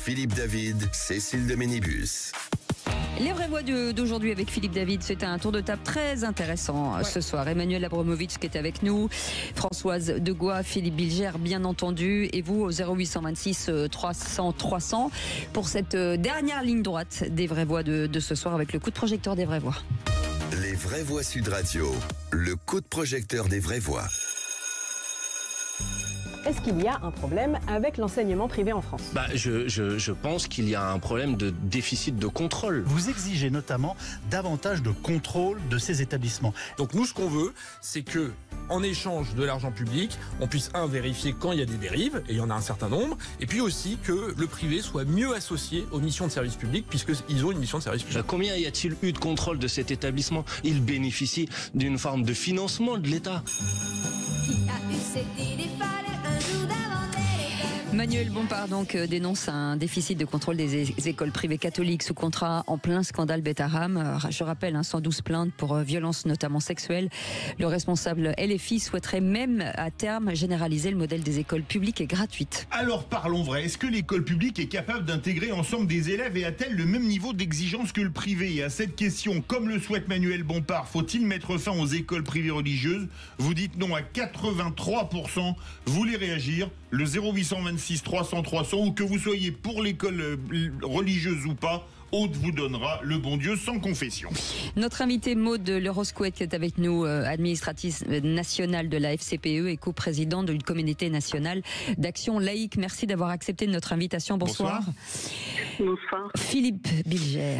Philippe David, Cécile de Ménibus. Les vraies voix d'aujourd'hui avec Philippe David, c'est un tour de table très intéressant ce soir. Emmanuel Abramovitch qui est avec nous, Françoise Degois, Philippe Bilger bien entendu, et vous au 0826 300 300 pour cette dernière ligne droite des vraies voix de ce soir avec le coup de projecteur des vraies voix. Les vraies voix Sud Radio, le coup de projecteur des vraies voix. Est-ce qu'il y a un problème avec l'enseignement privé en France ? Je pense qu'il y a un problème de déficit de contrôle. Vous exigez notamment davantage de contrôle de ces établissements. Donc nous, ce qu'on veut, c'est que, en échange de l'argent public, on puisse vérifier quand il y a des dérives, et il y en a un certain nombre, et puis aussi que le privé soit mieux associé aux missions de service public, puisqu'ils ont une mission de service public. Combien y a-t-il eu de contrôle de cet établissement ? Il bénéficie d'une forme de financement de l'État. Manuel Bompard donc dénonce un déficit de contrôle des écoles privées catholiques sous contrat en plein scandale Bethlehem. Je rappelle, 112 plaintes pour violences notamment sexuelles. Le responsable LFI souhaiterait même à terme généraliser le modèle des écoles publiques et gratuites. Alors parlons vrai, est-ce que l'école publique est capable d'intégrer ensemble des élèves et a-t-elle le même niveau d'exigence que le privé ? Et à cette question, comme le souhaite Manuel Bompard, faut-il mettre fin aux écoles privées religieuses ? Vous dites non à 83%, vous voulez réagir ? Le 0826 300 300, ou que vous soyez pour l'école religieuse ou pas, Aude vous donnera le bon Dieu sans confession. Notre invité Maud Leroscouët qui est avec nous, administratrice nationale de la FCPE et coprésidente d'une communauté nationale d'action laïque. Merci d'avoir accepté notre invitation. Bonsoir. Bonsoir. Philippe Bilger.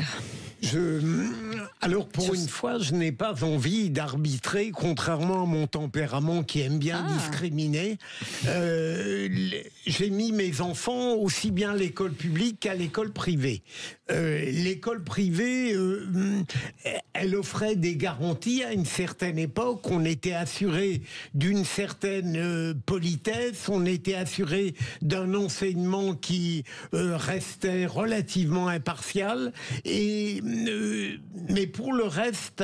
Alors pour une fois, je n'ai pas envie d'arbitrer, contrairement à mon tempérament qui aime bien discriminer. J'ai mis mes enfants aussi bien à l'école publique qu'à l'école privée. L'école privée, elle offrait des garanties à une certaine époque. On était assuré d'une certaine politesse, on était assuré d'un enseignement qui restait relativement impartial. Mais pour le reste,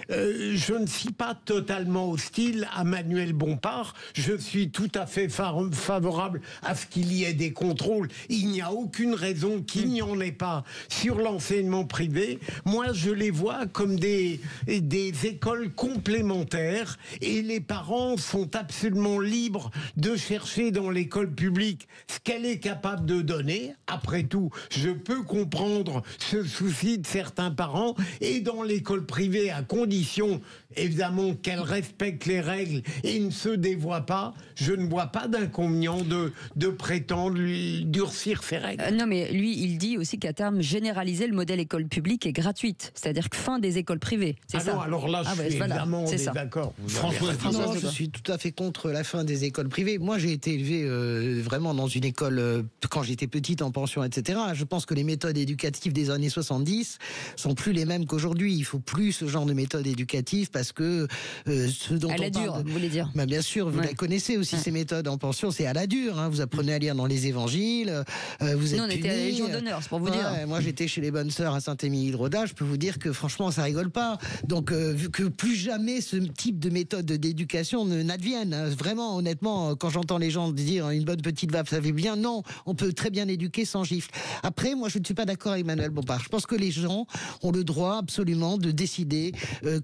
je ne suis pas totalement hostile à Manuel Bompard. Je suis tout à fait favorable à ce qu'il y ait des contrôles. Il n'y a aucune raison qu'il n'y en ait pas sur l'enseignement privé. Moi, je les vois comme des écoles complémentaires et les parents sont absolument libres de chercher dans l'école publique ce qu'elle est capable de donner. Après tout, je peux comprendre ce souci de certains parents, et dans l'école privée, à condition évidemment qu'elle respecte les règles et ne se dévoie pas, je ne vois pas d'inconvénient de prétendre lui durcir ses règles. Non, mais lui, il dit aussi qu'à terme, généraliser le modèle école publique est gratuite, c'est-à-dire que fin des écoles privées. C'est ça. Non, alors là, je suis évidemment désaccord. François, je suis tout à fait contre la fin des écoles privées. Moi, j'ai été élevé vraiment dans une école quand j'étais petite, en pension, etc. Je pense que les méthodes éducatives des années 70 sont plus les mêmes qu'aujourd'hui. Il faut plus ce genre de méthode éducative parce que ce dont à la on dure, parle, vous voulez dire. Bien sûr, vous la connaissez aussi, ces méthodes en pension, c'est à la dure. Vous apprenez à lire dans les évangiles. Vous êtes Nous, on était à la Légion d'honneur, c'est pour vous dire. Moi, j'étais chez les bonnes sœurs à Saint-Émile-de-Roda. Je peux vous dire que franchement, ça rigole pas. Donc, vu que plus jamais ce type de méthode d'éducation n'advienne. Vraiment, honnêtement, quand j'entends les gens dire une bonne petite baffe, ça fait bien. Non, on peut très bien éduquer sans gifle. Après, moi, je ne suis pas d'accord avec Manuel Bompard. Je pense que les gens ont le droit absolument de décider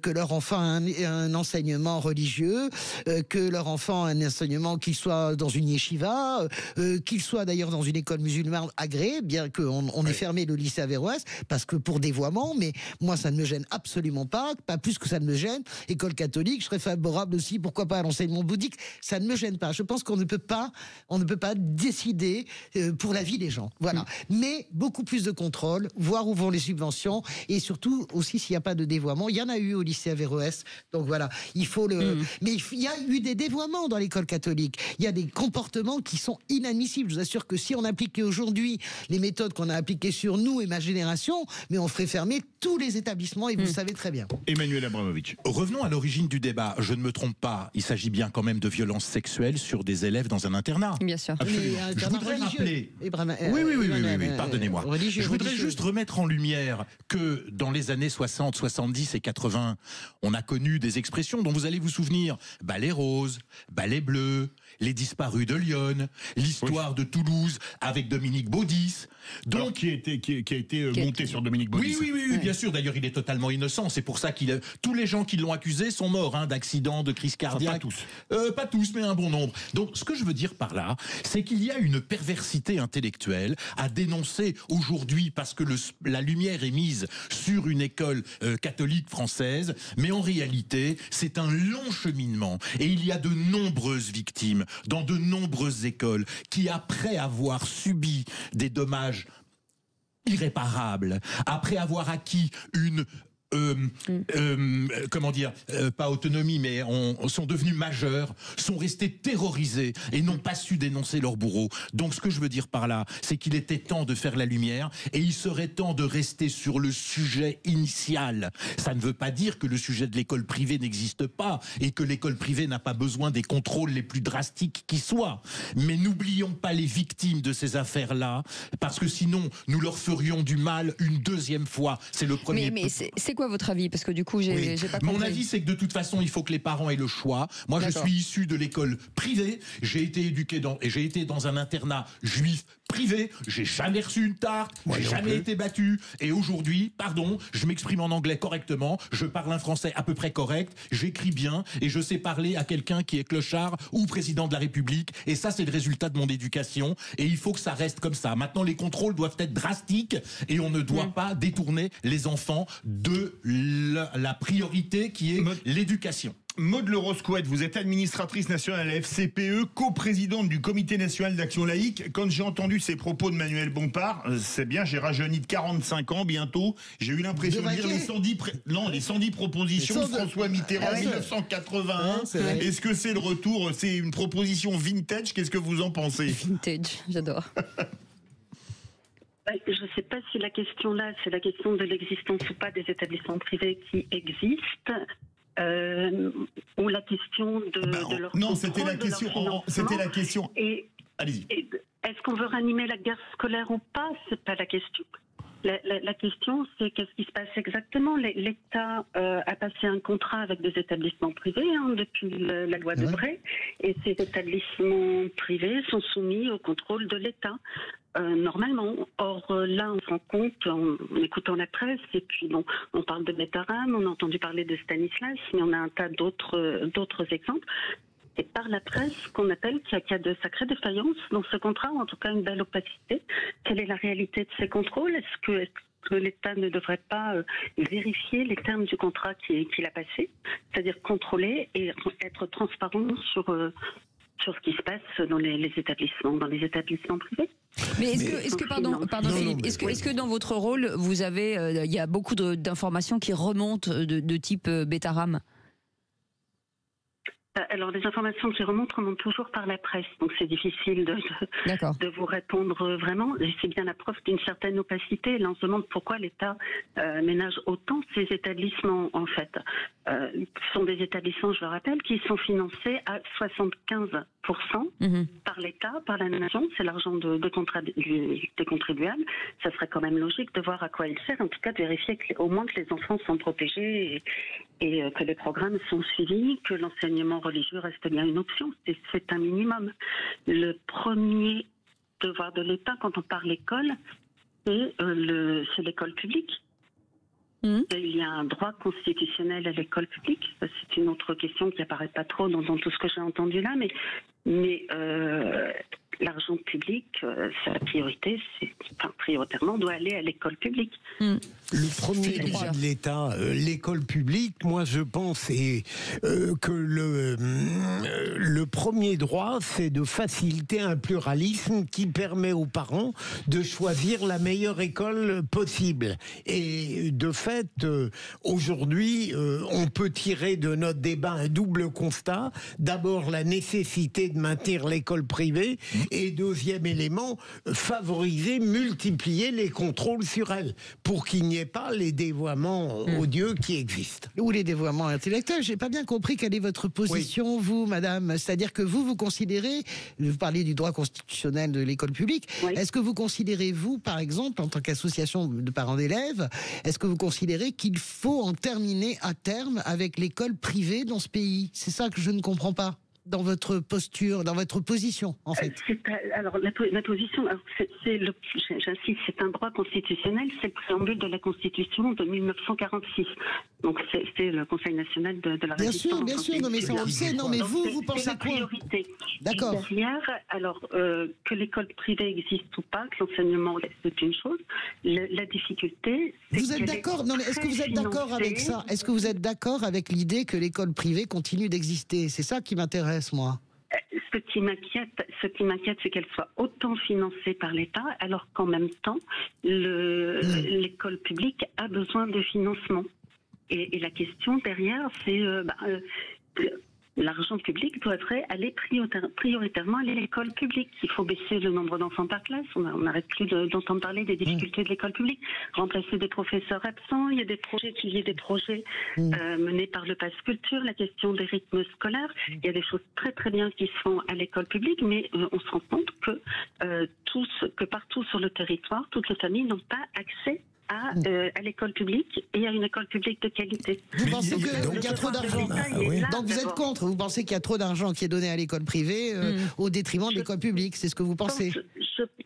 que leur enfant a un enseignement religieux, que leur enfant a un enseignement, qu'il soit dans une yeshiva, qu'il soit d'ailleurs dans une école musulmane agréée, bien qu'on ait fermé le lycée Averroès, parce que pour dévoiement, mais moi ça ne me gêne absolument pas plus que ça ne me gêne. École catholique, je serais favorable aussi, pourquoi pas à l'enseignement bouddhique, ça ne me gêne pas. Je pense qu'on ne peut pas décider pour la vie des gens. Voilà. Mais beaucoup plus de contrôle, voir où vont les subventions, et surtout aussi s'il n'y a pas de dévoiement. Il y en a eu au lycée Averroès, donc voilà, il faut le... Mais il y a eu des dévoiements dans l'école catholique. Il y a des comportements qui sont inadmissibles. Je vous assure que si on appliquait aujourd'hui les méthodes qu'on a appliquées sur nous et ma génération, mais on ferait fermer tous les établissements, et vous le savez très bien. Emmanuel Abramovitch. Revenons à l'origine du débat. Je ne me trompe pas, il s'agit bien quand même de violences sexuelles sur des élèves dans un internat. Bien sûr. Absolument. Je voudrais rappeler... Oui, pardonnez-moi. Je voudrais juste remettre en lumière que dans les années 60, 70 et 80, on a connu des expressions dont vous allez vous souvenir. Balai rose, balai bleu, les disparus de Lyon, l'histoire de Toulouse avec Dominique Baudis. Donc, alors, qui a été monté sur Dominique Baudis. Oui, bien sûr. D'ailleurs, il est totalement innocent. C'est pour ça tous les gens qui l'ont accusé sont morts d'accidents, de crise cardiaque. Pas tous, mais un bon nombre. Donc, ce que je veux dire par là, c'est qu'il y a une perversité intellectuelle à dénoncer aujourd'hui parce que la lumière est mise sur une école catholique française, mais en réalité, c'est un long cheminement. Et il y a de nombreuses victimes dans de nombreuses écoles qui, après avoir subi des dommages irréparables, après avoir acquis une pas autonomie, mais sont devenus majeurs, sont restés terrorisés et n'ont pas su dénoncer leurs bourreaux. Donc ce que je veux dire par là, c'est qu'il était temps de faire la lumière et il serait temps de rester sur le sujet initial. Ça ne veut pas dire que le sujet de l'école privée n'existe pas et que l'école privée n'a pas besoin des contrôles les plus drastiques qui soient. Mais n'oublions pas les victimes de ces affaires-là, parce que sinon nous leur ferions du mal une deuxième fois. C'est le premier. Mais c'est quoi votre avis? Parce que du coup, j'ai pas compris. Mon avis, c'est que de toute façon, il faut que les parents aient le choix. Moi, je suis issu de l'école privée. J'ai été éduqué j'ai été dans un internat juif privé. J'ai jamais reçu une tarte. J'ai jamais été battu. Et aujourd'hui, pardon, je m'exprime en anglais correctement. Je parle un français à peu près correct. J'écris bien et je sais parler à quelqu'un qui est clochard ou président de la République. Et ça, c'est le résultat de mon éducation. Et il faut que ça reste comme ça. Maintenant, les contrôles doivent être drastiques et on ne doit pas détourner les enfants de la priorité qui est l'éducation. Maude Lerosquette, vous êtes administratrice nationale à la FCPE, coprésidente du Comité national d'action laïque. Quand j'ai entendu ces propos de Manuel Bompard, c'est bien, j'ai rajeuni de 45 ans bientôt, j'ai eu l'impression de lire les 110 propositions de François Mitterrand en 1981. Est-ce que c'est le retour, c'est une proposition vintage? Qu'est-ce que vous en pensez? Vintage, j'adore. Je ne sais pas si la question là, c'est la question de l'existence ou pas des établissements privés qui existent. Ou la question de leur non, c'était la question. Allez-y. Est-ce qu'on veut ranimer la guerre scolaire ou pas? C'est pas la question. La question, c'est qu'est-ce qui se passe exactement. L'État a passé un contrat avec des établissements privés depuis la loi de Bray, et ces établissements privés sont soumis au contrôle de l'État. Normalement. Or, là, on se rend compte, en écoutant la presse, et puis bon, on parle de Bétaram, on a entendu parler de Stanislas, mais on a un tas d'autres exemples. C'est par la presse qu'on appelle qu'il y a de sacrées défaillances dans ce contrat, ou en tout cas une belle opacité. Quelle est la réalité de ces contrôles? Est-ce que l'État ne devrait pas vérifier les termes du contrat qu'il a passé, c'est-à-dire contrôler et être transparent sur ce qui se passe dans les établissements privés? Mais est-ce que pardon Philippe, est-ce que dans votre rôle, vous avez, il y a beaucoup d'informations qui remontent de type Bétaram? Alors, les informations qui remontent toujours par la presse, donc c'est difficile de vous répondre vraiment. C'est bien la preuve d'une certaine opacité. Là, on se demande pourquoi l'État ménage autant ces établissements, en fait. Ce sont des établissements, je le rappelle, qui sont financés à 75% par l'État, par la nation. C'est l'argent des contribuables. Ça serait quand même logique de voir à quoi il sert, en tout cas de vérifier au moins que les enfants sont protégés et que les programmes sont suivis, que l'enseignement religieux reste bien une option. C'est un minimum. Le premier devoir de l'État, quand on parle école, c'est l'école publique. Il y a un droit constitutionnel à l'école publique. C'est une autre question qui apparaît pas trop dans tout ce que j'ai entendu là, mais l'argent public, sa priorité, prioritairement, doit aller à l'école publique. Le premier droit de l'État, l'école publique, moi je pense que le premier droit, c'est de faciliter un pluralisme qui permet aux parents de choisir la meilleure école possible. Et de fait, aujourd'hui, on peut tirer de notre débat un double constat. D'abord, la nécessité de maintenir l'école privée, et deuxième élément, favoriser, multiplier les contrôles sur elle, pour qu'il n'y ait reconnaît pas les dévoiements odieux qui existent. Ou les dévoiements intellectuels. J'ai pas bien compris quelle est votre position, vous, madame. C'est-à-dire que vous considérez, vous parlez du droit constitutionnel de l'école publique, est-ce que vous considérez, vous, par exemple, en tant qu'association de parents d'élèves, est-ce que vous considérez qu'il faut en terminer à terme avec l'école privée dans ce pays? C'est ça que je ne comprends pas dans votre posture, dans votre position, en fait. Alors, ma position, j'insiste, c'est un droit constitutionnel, c'est le préambule de la Constitution de 1946. Donc, c'est le Conseil national de la République. Bien sûr, non mais ça on le sait. Non mais vous pensez quoi? Priorité. D'accord. Derrière, alors, que l'école privée existe ou pas, que l'enseignement, c'est une chose. La difficulté, c'est vous êtes d'accord? Non mais est-ce que vous êtes d'accord avec ça? Est-ce que vous êtes d'accord avec l'idée que l'école privée continue d'exister? C'est ça qui m'intéresse. Moi. Ce qui m'inquiète, c'est qu'elle soit autant financée par l'État, alors qu'en même temps, l'école publique a besoin de financement. Et la question derrière, c'est l'argent public devrait aller prioritairement à l'école publique. Il faut baisser le nombre d'enfants par classe. On n'arrête plus d'entendre parler des difficultés de l'école publique. Remplacer des professeurs absents. Il y a des projets, menés par le Pass Culture. La question des rythmes scolaires. Il y a des choses très très bien qui se font à l'école publique, mais on se rend compte que partout sur le territoire, toutes les familles n'ont pas accès à l'école publique et à une école publique de qualité. Vous pensez qu'il y a trop d'argent? Donc vous êtes contre? Vous pensez qu'il y a trop d'argent qui est donné à l'école privée au détriment de l'école publique? C'est ce que vous pensez?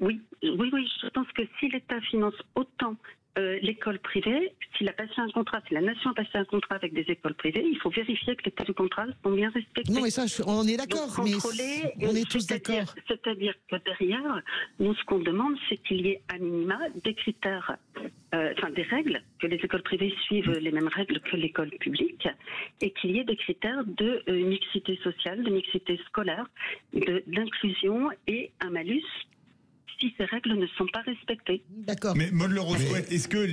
Oui, je pense que si l'État finance autant l'école privée, si la nation a passé un contrat avec des écoles privées, il faut vérifier que les termes du contrat sont bien respectés. Non, mais ça, on est d'accord. Mais on est tous d'accord. C'est-à-dire que derrière, nous, ce qu'on demande, c'est qu'il y ait à minima des critères, des règles, que les écoles privées suivent les mêmes règles que l'école publique, et qu'il y ait des critères de mixité sociale, de mixité scolaire, d'inclusion et un malus si ces règles ne sont pas respectées. D'accord. Mais Maud Lerosquette, est-ce que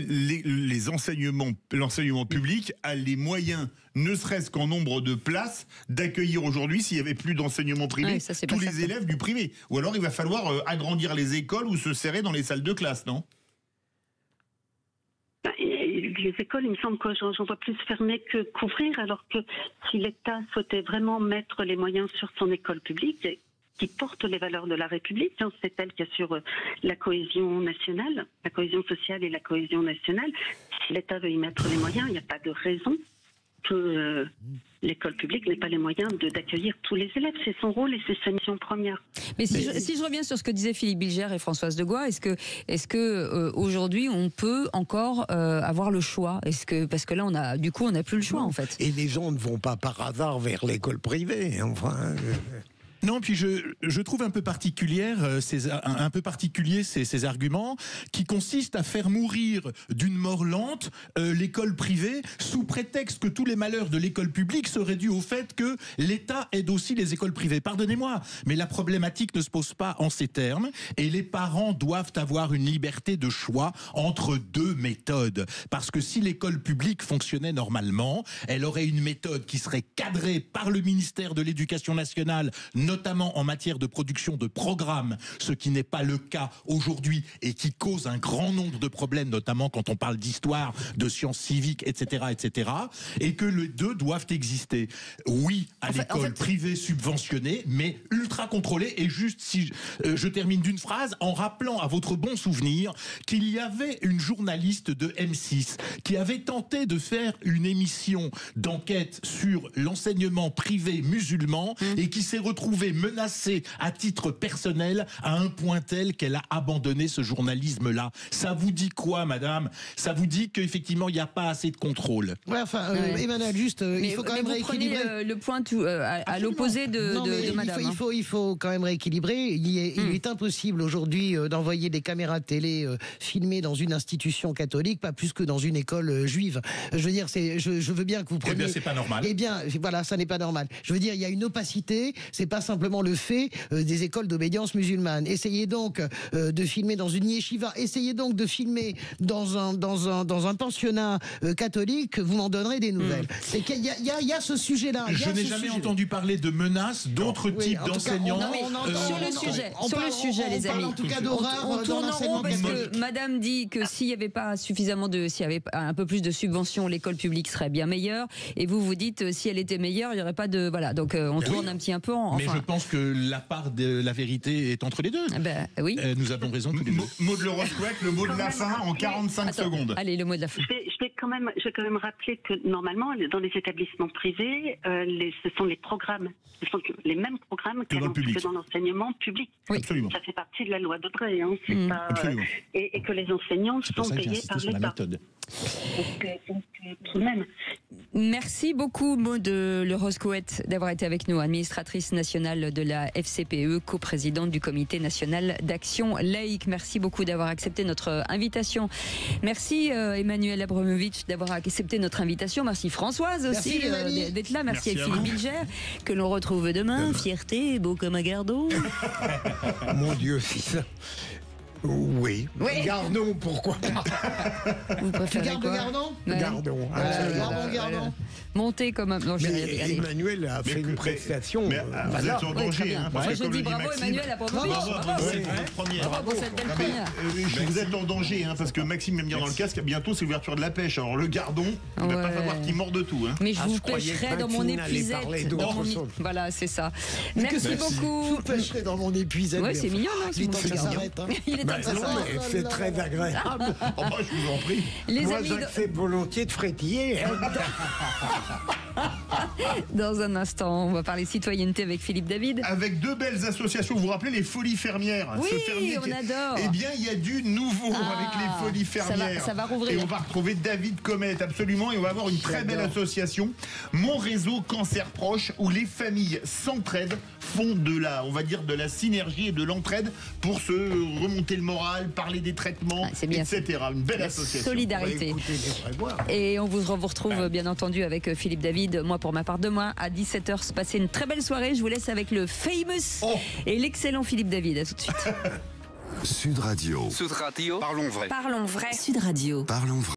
l'enseignement public a les moyens, ne serait-ce qu'en nombre de places, d'accueillir aujourd'hui, s'il n'y avait plus d'enseignement privé, tous les élèves du privé? Ou alors il va falloir agrandir les écoles ou se serrer dans les salles de classe, non? Les écoles, il me semble que j'en vois plus fermer que qu'ouvrir, alors que si l'État souhaitait vraiment mettre les moyens sur son école publique, qui porte les valeurs de la République, c'est elle qui assure la cohésion nationale, la cohésion sociale et la cohésion nationale. Si l'État veut y mettre les moyens, il n'y a pas de raison que l'école publique n'ait pas les moyens d'accueillir tous les élèves. C'est son rôle et c'est sa mission première. Mais si je reviens sur ce que disaient Philippe Bilger et Françoise Degois, est-ce que aujourd'hui on peut encore avoir le choix? Parce que là on a plus le choix en fait. Et les gens ne vont pas par hasard vers l'école privée. Enfin. Non, puis je trouve un peu particuliers ces arguments qui consistent à faire mourir d'une mort lente l'école privée sous prétexte que tous les malheurs de l'école publique seraient dus au fait que l'État aide aussi les écoles privées. Pardonnez-moi, mais la problématique ne se pose pas en ces termes et les parents doivent avoir une liberté de choix entre deux méthodes. Parce que si l'école publique fonctionnait normalement, elle aurait une méthode qui serait cadrée par le ministère de l'Éducation nationale, notamment en matière de production de programmes, ce qui n'est pas le cas aujourd'hui et qui cause un grand nombre de problèmes, notamment quand on parle d'histoire, de sciences civiques, etc., et que les deux doivent exister. Oui, à l'école privée subventionnée, mais ultra contrôlée. Et juste, si je termine d'une phrase, en rappelant à votre bon souvenir qu'il y avait une journaliste de M6 qui avait tenté de faire une émission d'enquête sur l'enseignement privé musulman et qui s'est retrouvée menacée à titre personnel à un point tel qu'elle a abandonné ce journalisme-là. Ça vous dit quoi, madame? Ça vous dit qu'effectivement, il n'y a pas assez de contrôle. Ouais, Emmanuel, juste, il faut quand même rééquilibrer. Prenez le point à l'opposé de madame. Il faut quand même rééquilibrer. Il est impossible aujourd'hui d'envoyer des caméras de télé filmées dans une institution catholique, pas plus que dans une école juive. Je veux dire, je veux bien que vous preniez... Eh bien, c'est pas normal. Eh bien, voilà, ça n'est pas normal. Je veux dire, il y a une opacité, c'est pas simplement simplement le fait des écoles d'obédience musulmane. Essayez donc de filmer dans une yeshiva, essayez donc de filmer dans un pensionnat catholique, vous m'en donnerez des nouvelles. C'est qu'il y a ce sujet-là. Je n'ai jamais entendu parler de menaces d'autres types d'enseignants. Sur le sujet, les amis. En tout cas d'horreur. On tourne en rond parce que Madame dit que s'il y avait pas suffisamment s'il y avait un peu plus de subventions, l'école publique serait bien meilleure. Et vous dites si elle était meilleure, il n'y aurait pas de donc on tourne un petit peu en. Mais je pense que la part de la vérité est entre les deux. Oui. Nous avons raison tous les deux. Mot de l'Eurosquat, le mot de la fin en 45 secondes. Allez, le mot de la fin. Je vais quand même rappeler que normalement, dans les établissements privés, ce sont les programmes, ce sont les mêmes programmes que dans l'enseignement public. Oui. Absolument. Ça fait partie de la loi d'Audrey. Et que les enseignants sont payés par l'État. Donc, tout de même. Merci beaucoup, Maud Le Roscoët, d'avoir été avec nous, administratrice nationale de la FCPE, coprésidente du Comité national d'action laïque. Merci beaucoup d'avoir accepté notre invitation. Merci Emmanuel Abramovitch d'avoir accepté notre invitation. Merci Françoise aussi d'être là. Merci à Philippe Bilger, que l'on retrouve demain. Fierté, beau comme un gardon. Mon Dieu, c'est ça. Oui. Gardons, pourquoi pas. Vous préférez Gardon Gardons. Gardon. Monter comme un... Non, Emmanuel a fait une prestation. Vous êtes en danger. Je dis bravo Emmanuel Abramovitch. Bravo pour cette belle première. Vous êtes en danger, parce que Maxime vient me dire dans le casque, bientôt c'est l'ouverture de la pêche. Alors le gardon, il va pas falloir qu'il mord de tout. Mais je vous pêcherai dans mon épuisette. Voilà, c'est ça. Merci beaucoup. Je vous pêcherai dans mon épuisette. Ouais, c'est mignon, non? Il est temps que ça s'arrête. Il est temps que ça s'arrête. C'est très agréable. Je vous en prie. Moi, j'accepte volontiers de frétiller. Dans un instant, on va parler citoyenneté avec Philippe David. Avec deux belles associations. Vous vous rappelez les Folies Fermières? Oui, on adore. Eh bien, il y a du nouveau avec les Folies Fermières. Ça va rouvrir. Et on va retrouver David Comet, absolument. Et on va avoir une très belle association, Mon Réseau Cancer Proche, où les familles s'entraident, font de la synergie et de l'entraide pour se remonter le moral, parler des traitements, etc. Une belle association. Solidarité. Et on vous retrouve bien entendu avec Philippe David. Moi, pour ma part, demain à 17h, passez une très belle soirée. Je vous laisse avec le famous et l'excellent Philippe David. À tout de suite. Sud Radio. Sud Radio. Parlons vrai. Parlons vrai. Sud Radio. Parlons vrai.